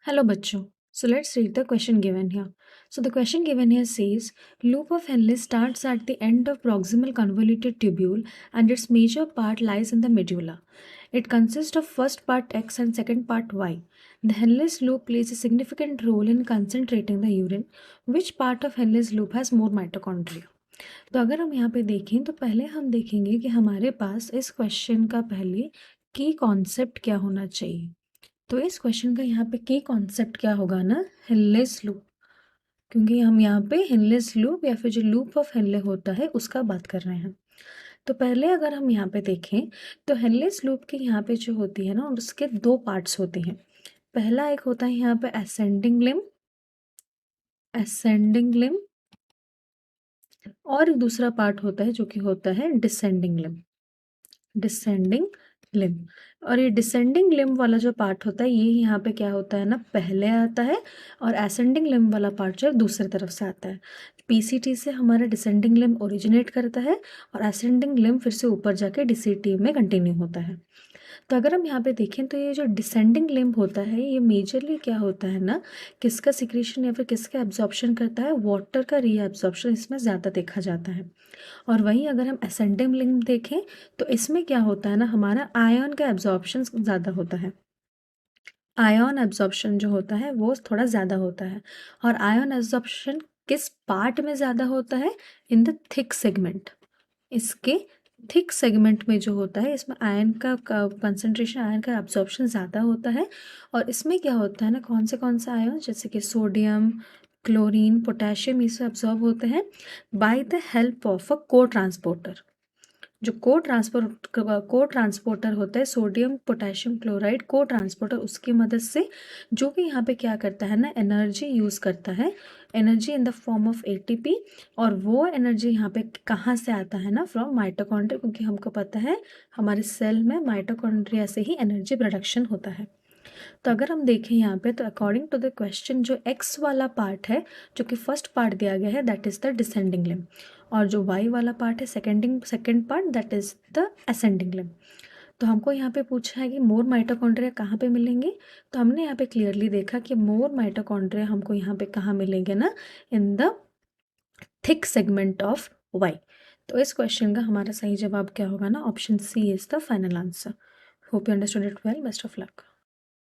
Hello bachcho. So let's read the question given here. So the question given here says loop of Henle starts at the end of proximal convoluted tubule and its major part lies in the medulla. It consists of first part X and second part Y. The Henle's loop plays a significant role in concentrating the urine. Which part of Henle's loop has more mitochondria? तो अगर हम यहाँ पे देखें तो पहले हम देखेंगे कि हमारे पास इस क्वेश्चन का पहले की कॉन्सेप्ट क्या होना चाहिए। तो इस क्वेश्चन का यहाँ पे की कॉन्सेप्ट क्या होगा ना, हिल्लेस लूप, क्योंकि हम यहाँ पे हिल्लेस लूप या फिर जो लूप ऑफ हेनले होता है उसका बात कर रहे हैं। तो पहले अगर हम यहाँ पे देखें तो हिल्लेस लूप की यहाँ पे जो होती है ना उसके दो पार्ट्स होते हैं। पहला एक होता है यहाँ पे असेंडिंग लिम और दूसरा पार्ट होता है जो कि होता है डिसेंडिंग लिम। और ये डिसेंडिंग लिम वाला जो पार्ट होता है ये यहाँ पे क्या होता है ना, पहले आता है, और असेंडिंग लिम वाला पार्ट जो है दूसरी तरफ से आता है। पीसीटी से हमारा डिसेंडिंग लिम ओरिजिनेट करता है और असेंडिंग लिम फिर से ऊपर जाके डीसीटी में कंटिन्यू होता है। तो अगर हम यहाँ पे देखें तो ये जो डिसेंडिंग लिम्ब होता है ये मेजरली क्या होता है ना, किसका सिक्रीशन या फिर किसका एब्जॉर्प्शन करता है, वाटर का रीएब्जॉर्प्शन इसमें ज़्यादा देखा जाता है। और वहीं अगर हम असेंडिंग लिम्ब देखें तो इसमें क्या होता है ना, हमारा आयन का एब्जॉर्प्शन ज़्यादा होता है। आयन एब्जॉर्प्शन जो होता है वो थोड़ा ज़्यादा होता है। और आयन एब्जॉर्प्शन किस पार्ट में ज़्यादा होता है, इन द थिक सेगमेंट। इसके थिक सेगमेंट में जो होता है इसमें आयन का कंसंट्रेशन, आयन का एब्जॉर्प्शन ज़्यादा होता है। और इसमें क्या होता है ना, कौन से आयन जैसे कि सोडियम, क्लोरीन, पोटेशियम, ये सब एब्जॉर्ब होते हैं by the help of a को ट्रांसपोर्टर। जो को ट्रांसपोर्टर होता है सोडियम पोटेशियम क्लोराइड को ट्रांसपोर्टर, उसकी मदद से जो कि यहाँ पे क्या करता है ना, एनर्जी यूज़ करता है, energy in the form of ATP. और वो एनर्जी यहाँ पे कहाँ से आता है ना, फ्रॉम माइटोकॉन्ड्रिया, क्योंकि हमको पता है हमारे सेल में माइटोकॉन्ड्रिया से ही एनर्जी प्रोडक्शन होता है। तो अगर हम देखें यहाँ पे तो अकॉर्डिंग टू द क्वेश्चन जो एक्स वाला पार्ट है जो कि फर्स्ट पार्ट दिया गया है that is the descending limb, और जो वाई वाला पार्ट है second part that is the ascending limb. तो हमको यहाँ पे पूछा है कि मोर माइटोकॉन्ड्रिया कहाँ पे मिलेंगे। तो हमने यहाँ पे क्लियरली देखा कि मोर माइटोकॉन्ड्रिया हमको यहाँ पे कहाँ मिलेंगे ना, in the thick segment of y. तो इस क्वेश्चन का हमारा सही जवाब क्या होगा ना, option C is the final answer. Hope you understood it well, best of luck.